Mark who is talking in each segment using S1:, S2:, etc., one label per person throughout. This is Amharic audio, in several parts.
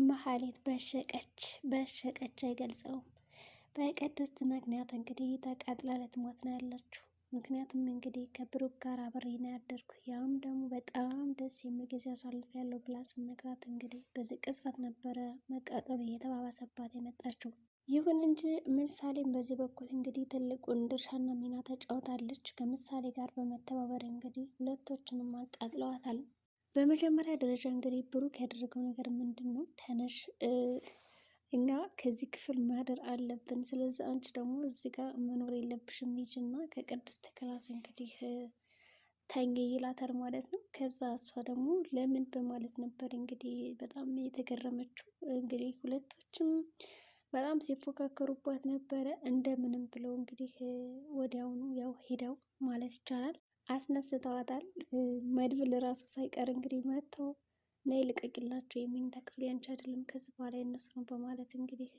S1: መሀሌት በሸቀች አይገልጸውም። በቅድስት ምክንያት እንግዲህ ተቃጥላ ልትሞት ነው ያለችው። ምክንያቱም እንግዲህ ከብሩክ ጋር አብሬ ነው ያደርኩ ያውም ደግሞ በጣም ደስ የሚል ጊዜ አሳልፍ ያለው ብላ ስነግራት እንግዲህ በዚህ ቅጽበት ነበረ መቃጠሉ እየተባባሰባት የመጣችው። ይሁን እንጂ ምሳሌም በዚህ በኩል እንግዲህ ትልቁን ድርሻና ሚና ተጫውታለች። ከምሳሌ ጋር በመተባበር እንግዲህ ሁለቶችንም አቃጥለዋታል። በመጀመሪያ ደረጃ እንግዲህ ብሩክ ያደረገው ነገር ምንድን ነው? ተነሽ እኛ ከዚህ ክፍል ማደር አለብን። ስለዚህ አንቺ ደግሞ እዚህ ጋር መኖር የለብሽም ሂጂና ከቅድስት ክላስ እንግዲህ ተኝ ይላታል ማለት ነው። ከዛ እሷ ደግሞ ለምን በማለት ነበር እንግዲህ በጣም የተገረመችው። እንግዲህ ሁለቶችም በጣም ሲፎካከሩባት ነበረ። እንደምንም ብለው እንግዲህ ወዲያውኑ ያው ሄደው ማለት ይቻላል አስነስተዋታል። መድብል ራሱ ሳይቀር እንግዲህ መጥተው ነይ ልቀቂላቸው፣ የመኝታ ክፍል ያንቺ አይደለም ከዚህ በኋላ የነሱ ነው በማለት እንግዲህ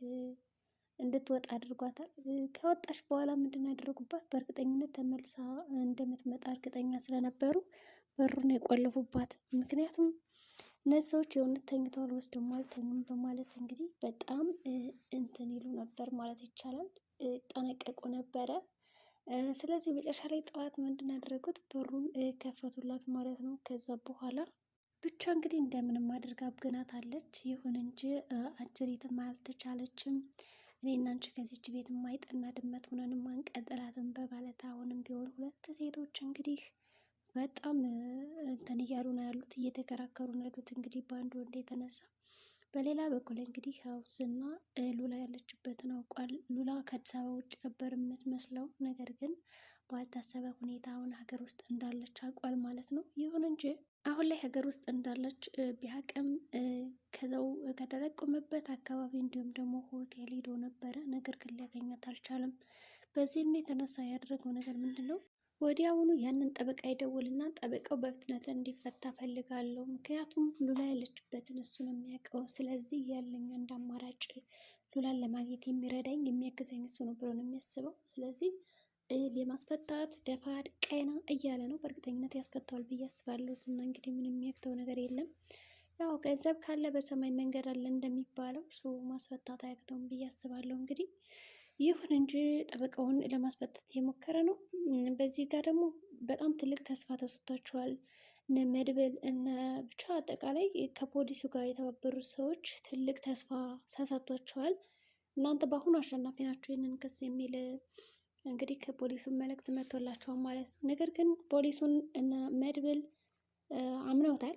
S1: እንድትወጣ አድርጓታል። ከወጣች በኋላ ምንድን ነው ያደረጉባት? በእርግጠኝነት ተመልሳ እንደምትመጣ እርግጠኛ ስለነበሩ በሩን የቆለፉባት። ምክንያቱም እነዚህ ሰዎች የእውነት ተኝተዋል ወይስ ደግሞ አልተኙም በማለት እንግዲህ በጣም እንትን ይሉ ነበር ማለት ይቻላል፣ ጠነቀቁ ነበረ። ስለዚህ መጨረሻ ላይ ጠዋት ምንድን ያደረጉት? በሩን ከፈቱላት ማለት ነው። ከዛ በኋላ ብቻ እንግዲህ እንደምንም አድርጋ አብገናታለች። ይሁን እንጂ አጅሪትም አልተቻለችም። እኔና አንቺ ከዚች ቤት የማይጠና ድመት ሆነንም አንቀጥላትም በማለት አሁንም ቢሆን ሁለት ሴቶች እንግዲህ በጣም እንትን እያሉ ነው ያሉት፣ እየተከራከሩ ነው ያሉት እንግዲህ በአንድ ወንድ የተነሳ። በሌላ በኩል እንግዲህ ዝና ሉላ ያለችበትን አውቋል። ሉላ ከአዲስ አበባ ውጭ ነበር የምትመስለው፣ ነገር ግን ባልታሰበ ሁኔታ አሁን ሀገር ውስጥ እንዳለች አውቋል ማለት ነው። ይሁን እንጂ አሁን ላይ ሀገር ውስጥ እንዳለች ቢያቅም ከዛው ከተጠቆመበት አካባቢ እንዲሁም ደግሞ ሆቴል ሄዶ ነበረ፣ ነገር ግን ሊያገኛት አልቻለም። በዚህም የተነሳ ያደረገው ነገር ምንድን ነው? ወዲያውኑ ያንን ጠበቃ ይደውልና ጠበቃው በፍጥነት እንዲፈታ ፈልጋለሁ፣ ምክንያቱም ሉላ ያለችበትን እሱ ነው የሚያውቀው። ስለዚህ ያለኝ አንድ አማራጭ ሉላን ለማግኘት የሚረዳኝ የሚያግዘኝ እሱ ነው ብሎ ነው የሚያስበው። ስለዚህ ለማስፈታት ደፋ ቀና እያለ ነው። በእርግጠኝነት ያስፈታዋል ብዬ አስባለሁ። ዝና እንግዲህ ምንም የሚያቅተው ነገር የለም። ያው ገንዘብ ካለ በሰማይ መንገድ አለ እንደሚባለው ሰው ማስፈታት አያቅተውም ብዬ አስባለሁ። እንግዲህ ይሁን እንጂ ጠበቃውን ለማስፈታት እየሞከረ ነው። በዚህ ጋር ደግሞ በጣም ትልቅ ተስፋ ተሰጥቷቸዋል። እነ መድብል እነ ብቻ አጠቃላይ ከፖሊሱ ጋር የተባበሩት ሰዎች ትልቅ ተስፋ ተሰጥቷቸዋል። እናንተ በአሁኑ አሸናፊ ናቸው ይህንን ክስ የሚል እንግዲህ ከፖሊሱ መልእክት መጥቶላቸዋል ማለት ነው። ነገር ግን ፖሊሱን እነ መድብል አምነውታል።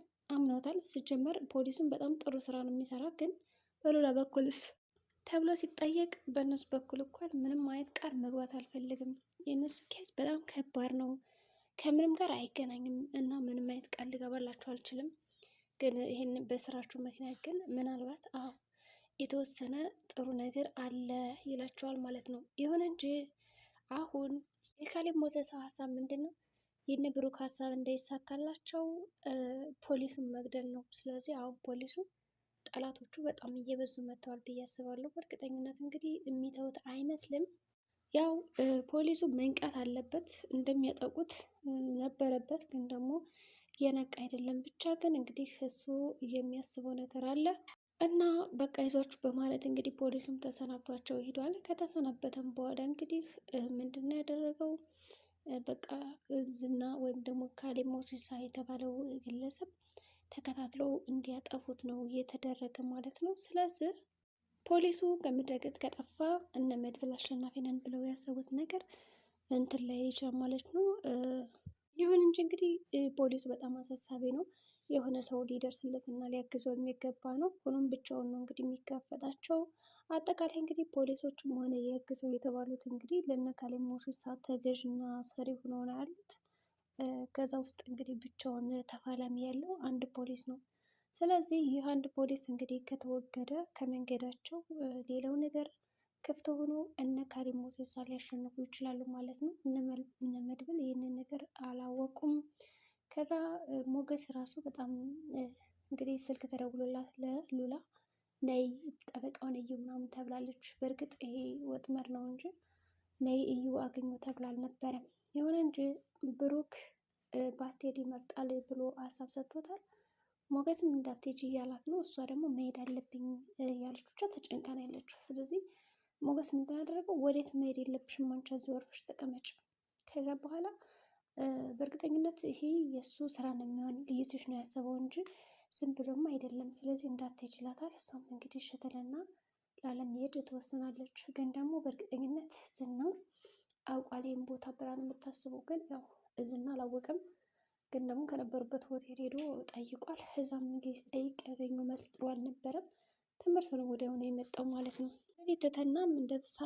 S1: ሲጀመር ፖሊሱን በጣም ጥሩ ስራ ነው የሚሰራ። ግን በሉላ በኩልስ ተብሎ ሲጠየቅ በእነሱ በኩል እንኳን ምንም አይነት ቃል መግባት አልፈልግም፣ የእነሱ ኬዝ በጣም ከባድ ነው፣ ከምንም ጋር አይገናኝም እና ምንም አይነት ቃል ልገባላችሁ አልችልም። ግን ይህን በስራችሁ ምክንያት ግን ምናልባት የተወሰነ ጥሩ ነገር አለ ይላቸዋል ማለት ነው። ይሁን እንጂ አሁን የካሌብ ሞዘስ ሀሳብ ምንድን ነው? ይህን ብሩክ ሀሳብ እንዳይሳካላቸው ፖሊሱን መግደል ነው። ስለዚህ አሁን ፖሊሱ ጠላቶቹ በጣም እየበዙ መጥተዋል ብዬ አስባለሁ። በእርግጠኝነት እንግዲህ የሚተውት አይመስልም። ያው ፖሊሱ መንቃት አለበት፣ እንደሚያጠቁት ነበረበት፣ ግን ደግሞ የነቃ አይደለም። ብቻ ግን እንግዲህ እሱ የሚያስበው ነገር አለ እና በቃ ይዟችሁ በማለት እንግዲህ ፖሊሱም ተሰናብቷቸው ሄዷል። ከተሰናበተም በኋላ እንግዲህ ምንድን ነው ያደረገው? በቃ ዝና ወይም ደግሞ ካሌብ ሞሲሳ የተባለው ግለሰብ ተከታትለው እንዲያጠፉት ነው እየተደረገ ማለት ነው። ስለዚህ ፖሊሱ ከምድረ ገጽ ከጠፋ እነ መድብል አሸናፊ ነን ብለው ያሰቡት ነገር እንትን ላይ ይችላል ማለት ነው። ይሁን እንጂ እንግዲህ ፖሊሱ በጣም አሳሳቢ ነው። የሆነ ሰው ሊደርስለት እና ሊያግዘው የሚገባ ነው። ሆኖም ብቻውን ነው እንግዲህ የሚጋፈጣቸው። አጠቃላይ እንግዲህ ፖሊሶቹም ሆነ የህግ ሰው የተባሉት እንግዲህ ለነ ካሌብ ሞሲሳ ተገዥና ሰሪ ሆነው ነው ያሉት። ከዛ ውስጥ እንግዲህ ብቻውን ተፋላሚ ያለው አንድ ፖሊስ ነው። ስለዚህ ይህ አንድ ፖሊስ እንግዲህ ከተወገደ ከመንገዳቸው ሌላው ነገር ክፍት ሆኖ እነ ካሌብ ሞሲሳ ሊያሸንፉ ይችላሉ ማለት ነው። እነ መድብል ይህንን ነገር አላወቁም። ከዛ ሞገስ ራሱ በጣም እንግዲህ ስልክ ተደውሎላት ለሉላ ነይ ጠበቃውን እዩ ምናምን ተብላለች። በእርግጥ ይሄ ወጥመድ ነው እንጂ ነይ እዩ አገኙ ተብላ አልነበረም። ይሁን እንጂ ብሩክ ባትሄድ ይመርጣል ብሎ ሀሳብ ሰጥቶታል። ሞገስም እንዳትሄጂ እያላት ነው። እሷ ደግሞ መሄድ አለብኝ እያለች ብቻ ተጨንቃ ነው ያለችው። ስለዚህ ሞገስ ምንድን ያደረገው ወዴት መሄድ የለብሽም አንቺ እዚሁ አርፈሽ ተቀመጭ። ከዛ በኋላ በእርግጠኝነት ይሄ የእሱ ስራ ነው የሚሆን ልይዝሽ ነው ያሰበው እንጂ ዝም ብሎም አይደለም። ስለዚህ እንዳትሄጂ ይላታል። እሷም እንግዲህ ሽትልና ላለመሄድ ትወስናለች። ግን ደግሞ በእርግጠኝነት ዝናው አውቋል ይሄን ቦታ ብላ ነው የምታስበው። ግን ያው ዝና አላወቀም። ግን ደግሞ ከነበሩበት ሆቴል ሄዶ ጠይቋል። እዛም እንግዲህ ጠይቅ ያገኘው መልስ ጥሩ አልነበረም። ትምህርት ነው ወዲያው ነው የመጣው ማለት ነው። እንግዲህ ትተናም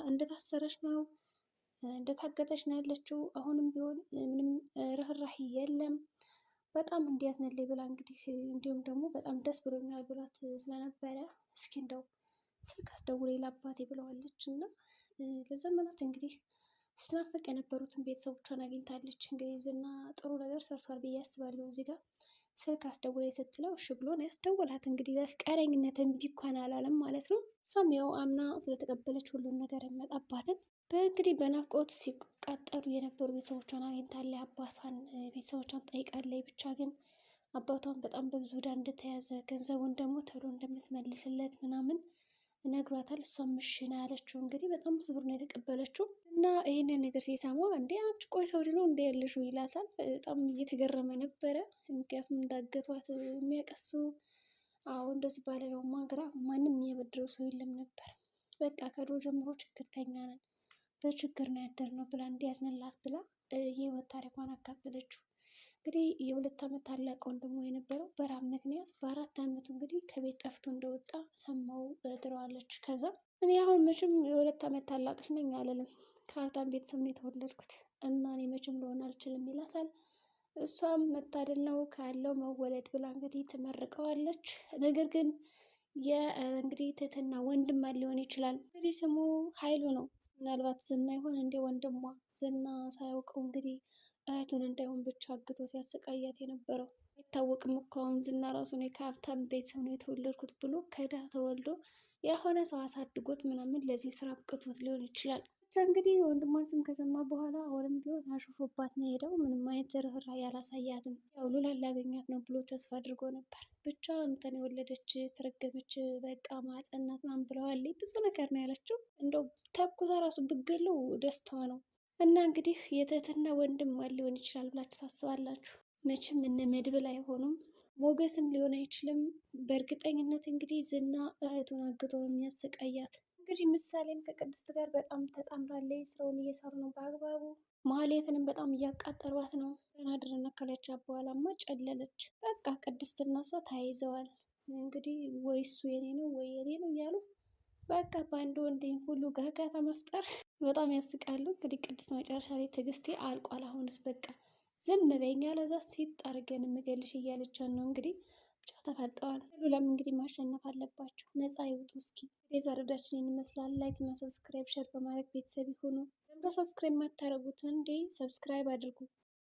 S1: እንደታሰረች ነው እንደታገተች ነው ያለችው። አሁንም ቢሆን ምንም ርህራሄ የለም። በጣም እንዲያዝንልኝ ብላ እንግዲህ እንዲሁም ደግሞ በጣም ደስ ብሎኛል ብሏት ስለነበረ እስኪ እንደው ስልክ አስደውለኝ ለአባቴ ብለዋለች። እና ለዘመናት እንግዲህ ስትናፍቅ የነበሩትን ቤተሰቦቿን አግኝታለች። እንግዲህ ዝና ጥሩ ነገር ሰርቷል ብዬ አስባለሁ። እዚህ ጋር ስልክ አስደውለኝ ስትለው እሺ ብሎ ነው ያስደወላት። እንግዲህ በፍቃደኝነት እምቢ እንኳን አላለም ማለት ነው። እሷም ያው አምና ስለተቀበለች ሁሉን ነገር አባትን በእንግዲህ በናፍቆት ሲቃጠሉ የነበሩ ቤተሰቦቿን አግኝታለች። አባቷን ቤተሰቦቿን ጠይቃለች። ብቻ ግን አባቷን በጣም በብዙ ዕዳ እንደተያዘ ገንዘቡን ደግሞ ቶሎ እንደምትመልስለት ምናምን ነግሯታል። እሷም እሺ ነው ያለችው። እንግዲህ በጣም ብዙ ብር ነው የተቀበለችው እና ይህንን ነገር ሲሰማ እንዴ አንቺ ቆይ ሰው ነው እንደ ያለሽው ይላታል። በጣም እየተገረመ ነበረ። ምክንያቱም እንዳገቷት የሚያቀሱ አዎ እንደዚህ ባለለው ማግራ ማንም የሚያበድረው ሰው የለም ነበር። በቃ ከድሮ ጀምሮ ችግርተኛ ነን በችግር ነው ያደርነው ብላ እንዲያዝንላት ብላ የህይወት ታሪኳን አካፈለችው። እንግዲህ የ2 ዓመት ታላቅ ወንድሟ የነበረው በራብ ምክንያት በ4 ዓመቱ እንግዲህ ከቤት ጠፍቶ እንደወጣ ሰማው ትለዋለች። ከዛ እኔ አሁን መቼም የ2 ዓመት ታላቅሽ ነኝ አልልም፣ ከሀብታም ቤተሰብ ነው የተወለድኩት እና እኔ መቼም ልሆን አልችልም ይላታል። እሷም መታደል ነው ካለው መወለድ ብላ እንግዲህ ትመርቀዋለች። ነገር ግን እንግዲህ ትህትና ወንድም ሊሆን ይችላል። እንግዲህ ስሙ ኃይሉ ነው። ምናልባት ዝና ይሆን እንደ ወንድሟ ዝና ሳያውቀው እንግዲህ እህቱን እንዳይሆን ብቻ አግቶ ሲያሰቃያት የነበረው አይታወቅም እኮ አሁን ዝና ራሱን ከሀብታም ቤተሰብ ነው የተወለድኩት ብሎ ከድሃ ተወልዶ የሆነ ሰው አሳድጎት ምናምን ለዚህ ስራ አብቅቶት ሊሆን ይችላል። ብቻ እንግዲህ የወንድሟን ስም ከሰማ በኋላ አሁንም ቢሆን አሹፎባት ነው ሄደው። ምንም አይነት ርህራሄ አላሳያትም። ያው ሉላን ላገኛት ነው ብሎ ተስፋ አድርጎ ነበር። ብቻ እንትን የወለደች ተረገመች በቃ ማህፀናት ምናምን ብለዋል። ብዙ ነገር ነው ያለችው። እንደው ተኩሳ ራሱ ብገለው ደስታዋ ነው። እና እንግዲህ የትህትና ወንድም ሊሆን ይችላል ብላችሁ ታስባላችሁ? መቼም እነ መድብል አይሆኑም። ሞገስም ሊሆን አይችልም። በእርግጠኝነት እንግዲህ ዝና እህቱን አግቶ ነው የሚያሰቃያት። እንግዲህ ምሳሌም ከቅድስት ጋር በጣም ተጣምራለች። ስራውን እየሰሩ ነው በአግባቡ። ማህሌትንም በጣም እያቃጠሯት ነው። ድርና ከለቻት በኋላማ ጨለለች። በቃ ቅድስትና እሷ ተያይዘዋል። እንግዲህ ወይ እሱ የኔ ነው ወይ የኔ ነው እያሉ በቃ በአንድ ወንድ ሁሉ ጋጋታ መፍጠር በጣም ያስቃሉ። እንግዲህ ቅድስት መጨረሻ ላይ ትዕግስቴ አልቋል፣ አሁንስ በቃ ዝም በይኝ ያለዛ ሴት አድርገን የምገልሽ እያለቻት ነው። እንግዲህ ብቻ ተፋጠዋል። ሉላም እንግዲህ ማሸነፍ አለባቸው፣ ነፃ ይውጡ። እስኪ የዛሬዳችን ይመስላል። ላይክ እና ሰብስክራይብ ሸር በማድረግ ቤተሰብ ይሁኑ። ሰብስክራይብ ማታረጉት እንዴ? ሰብስክራይብ አድርጉ።